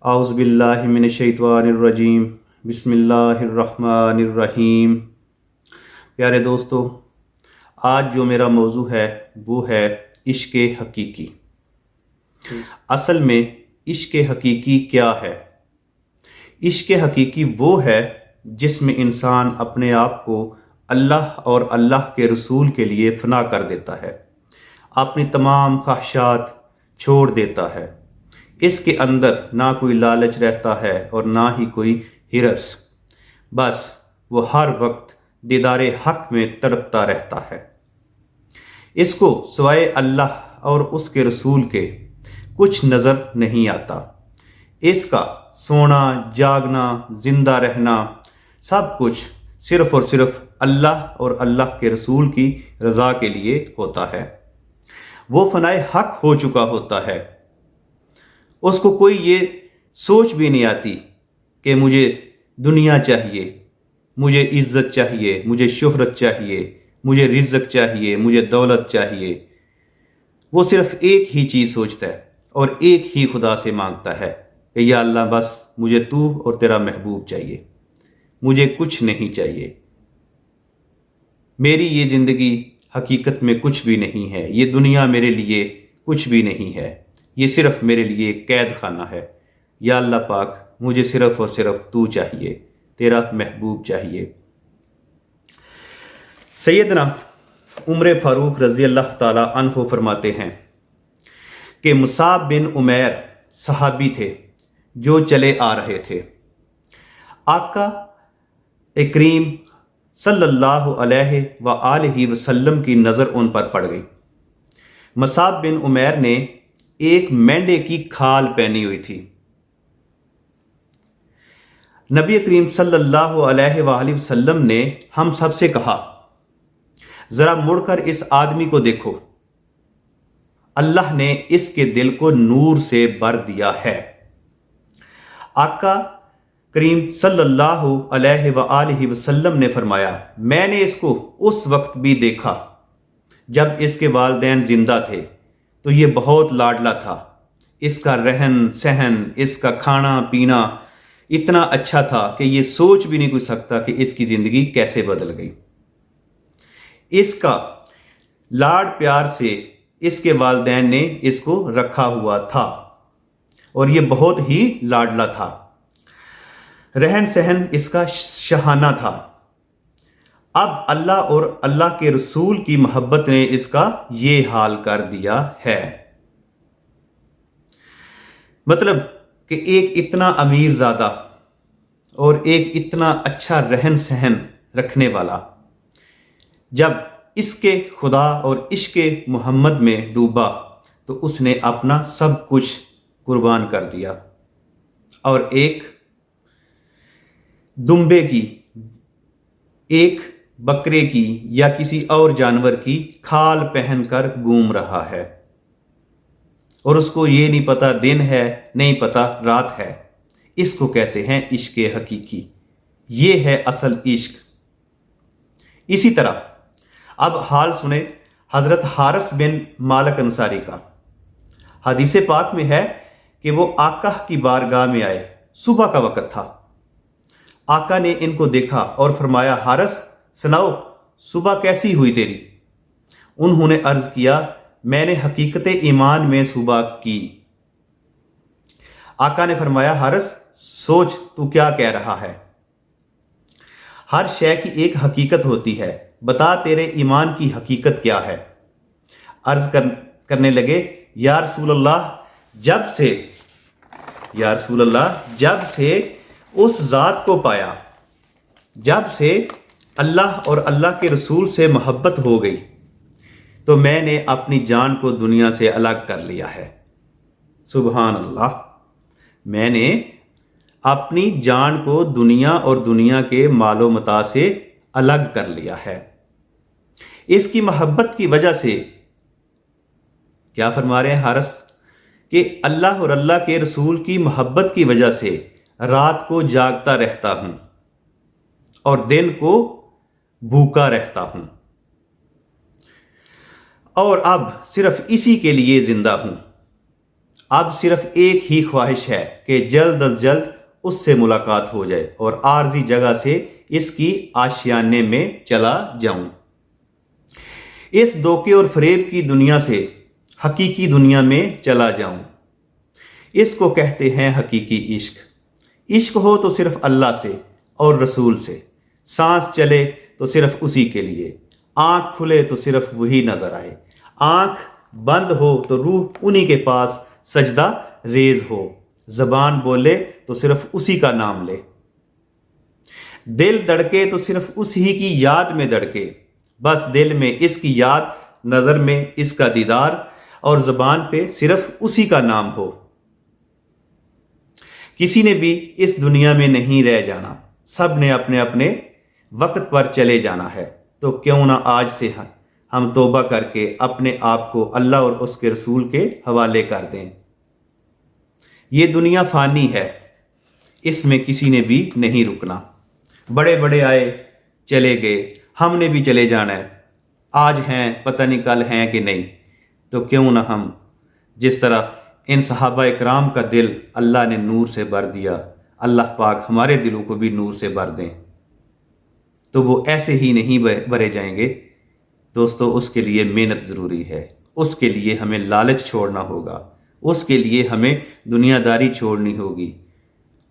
اعوذ باللہ من الشیطان الرجیم بسم اللہ الرحمن الرحیم۔ پیارے دوستو، آج جو میرا موضوع ہے وہ ہے عشق حقیقی۔ اصل میں عشق حقیقی کیا ہے؟ عشق حقیقی وہ ہے جس میں انسان اپنے آپ کو اللہ اور اللہ کے رسول کے لیے فنا کر دیتا ہے، اپنی تمام خواہشات چھوڑ دیتا ہے۔ اس کے اندر نہ کوئی لالچ رہتا ہے اور نہ ہی کوئی ہرس، بس وہ ہر وقت دیدار حق میں تڑپتا رہتا ہے۔ اس کو سوائے اللہ اور اس کے رسول کے کچھ نظر نہیں آتا۔ اس کا سونا، جاگنا، زندہ رہنا، سب کچھ صرف اور صرف اللہ اور اللہ کے رسول کی رضا کے لیے ہوتا ہے۔ وہ فنائے حق ہو چکا ہوتا ہے۔ اس کو کوئی یہ سوچ بھی نہیں آتی کہ مجھے دنیا چاہیے، مجھے عزت چاہیے، مجھے شہرت چاہیے، مجھے رزق چاہیے، مجھے دولت چاہیے۔ وہ صرف ایک ہی چیز سوچتا ہے اور ایک ہی خدا سے مانگتا ہے کہ یا اللہ، بس مجھے تو اور تیرا محبوب چاہیے، مجھے کچھ نہیں چاہیے۔ میری یہ زندگی حقیقت میں کچھ بھی نہیں ہے، یہ دنیا میرے لیے کچھ بھی نہیں ہے، یہ صرف میرے لیے ایک قید خانہ ہے۔ یا اللہ پاک، مجھے صرف اور صرف تو چاہیے، تیرا محبوب چاہیے۔ سیدنا عمر فاروق رضی اللہ تعالی عنہ فرماتے ہیں کہ مصعب بن عمیر صحابی تھے جو چلے آ رہے تھے۔ آقا کریم صلی اللہ علیہ وآلہ وسلم کی نظر ان پر پڑ گئی۔ مصعب بن عمیر نے ایک مینڈے کی کھال پہنی ہوئی تھی۔ نبی کریم صلی اللہ علیہ وآلہ وسلم نے ہم سب سے کہا، ذرا مڑ کر اس آدمی کو دیکھو، اللہ نے اس کے دل کو نور سے بھر دیا ہے۔ آقا کریم صلی اللہ علیہ وآلہ وسلم نے فرمایا، میں نے اس کو اس وقت بھی دیکھا جب اس کے والدین زندہ تھے تو یہ بہت لاڈلا تھا۔ اس کا رہن سہن، اس کا کھانا پینا اتنا اچھا تھا کہ یہ سوچ بھی نہیں کوئی سکتا کہ اس کی زندگی کیسے بدل گئی۔ اس کا لاڈ پیار سے اس کے والدین نے اس کو رکھا ہوا تھا اور یہ بہت ہی لاڈلا تھا۔ رہن سہن اس کا شاہانہ تھا۔ اب اللہ اور اللہ کے رسول کی محبت نے اس کا یہ حال کر دیا ہے۔ مطلب کہ ایک اتنا امیر زادہ اور ایک اتنا اچھا رہن سہن رکھنے والا جب اس کے خدا اور عشق محمد میں ڈوبا تو اس نے اپنا سب کچھ قربان کر دیا اور ایک دمبے کی، ایک بکرے کی یا کسی اور جانور کی کھال پہن کر گھوم رہا ہے، اور اس کو یہ نہیں پتا دن ہے، نہیں پتا رات ہے۔ اس کو کہتے ہیں عشق حقیقی، یہ ہے اصل عشق۔ اسی طرح اب حال سنیں حضرت حارث بن مالک انصاری کا۔ حدیث پاک میں ہے کہ وہ آقا کی بارگاہ میں آئے، صبح کا وقت تھا۔ آقا نے ان کو دیکھا اور فرمایا، حارث سناؤ صبح کیسی ہوئی تیری؟ انہوں نے عرض کیا، میں نے حقیقت ایمان میں صبح کی۔ آقا نے فرمایا، حارث سوچ تو کیا کہہ رہا ہے؟ ہر شے کی ایک حقیقت ہوتی ہے، بتا تیرے ایمان کی حقیقت کیا ہے؟ عرض کرنے لگے، یا رسول اللہ جب سے اس ذات کو پایا، جب سے اللہ اور اللہ کے رسول سے محبت ہو گئی تو میں نے اپنی جان کو دنیا سے الگ کر لیا ہے۔ سبحان اللہ، میں نے اپنی جان کو دنیا اور دنیا کے مال و متاع سے الگ کر لیا ہے۔ اس کی محبت کی وجہ سے کیا فرما رہے ہیں حارث کہ اللہ اور اللہ کے رسول کی محبت کی وجہ سے رات کو جاگتا رہتا ہوں اور دن کو بھوکا رہتا ہوں، اور اب صرف اسی کے لیے زندہ ہوں۔ اب صرف ایک ہی خواہش ہے کہ جلد از جلد اس سے ملاقات ہو جائے اور عارضی جگہ سے اس کی آشیانے میں چلا جاؤں، اس دھوکے اور فریب کی دنیا سے حقیقی دنیا میں چلا جاؤں۔ اس کو کہتے ہیں حقیقی عشق۔ عشق ہو تو صرف اللہ سے اور رسول سے، سانس چلے تو صرف اسی کے لیے، آنکھ کھلے تو صرف وہی نظر آئے، آنکھ بند ہو تو روح انہی کے پاس سجدہ ریز ہو، زبان بولے تو صرف اسی کا نام لے، دل دھڑکے تو صرف اسی کی یاد میں دھڑکے، بس دل میں اس کی یاد، نظر میں اس کا دیدار، اور زبان پہ صرف اسی کا نام ہو۔ کسی نے بھی اس دنیا میں نہیں رہ جانا، سب نے اپنے اپنے وقت پر چلے جانا ہے، تو کیوں نہ آج سے ہم توبہ کر کے اپنے آپ کو اللہ اور اس کے رسول کے حوالے کر دیں۔ یہ دنیا فانی ہے، اس میں کسی نے بھی نہیں رکنا، بڑے بڑے آئے چلے گئے، ہم نے بھی چلے جانا ہے، آج ہیں پتہ نہیں کل ہیں کہ نہیں، تو کیوں نہ ہم جس طرح ان صحابہ اکرام کا دل اللہ نے نور سے بھر دیا، اللہ پاک ہمارے دلوں کو بھی نور سے بھر دیں، تو وہ ایسے ہی نہیں بھرے جائیں گے۔ دوستو، اس کے لیے محنت ضروری ہے، اس کے لیے ہمیں لالچ چھوڑنا ہوگا، اس کے لیے ہمیں دنیا داری چھوڑنی ہوگی،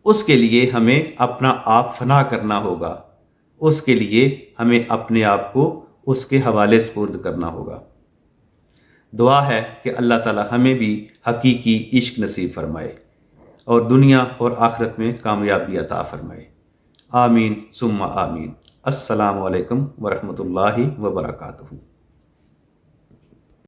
اس کے لیے ہمیں اپنا آپ فنا کرنا ہوگا، اس کے لیے ہمیں اپنے آپ کو اس کے حوالے سپرد کرنا ہوگا۔ دعا ہے کہ اللہ تعالی ہمیں بھی حقیقی عشق نصیب فرمائے اور دنیا اور آخرت میں کامیابی عطا فرمائے۔ آمین ثم آمین۔ السلام علیکم ورحمۃ اللہ وبرکاتہ۔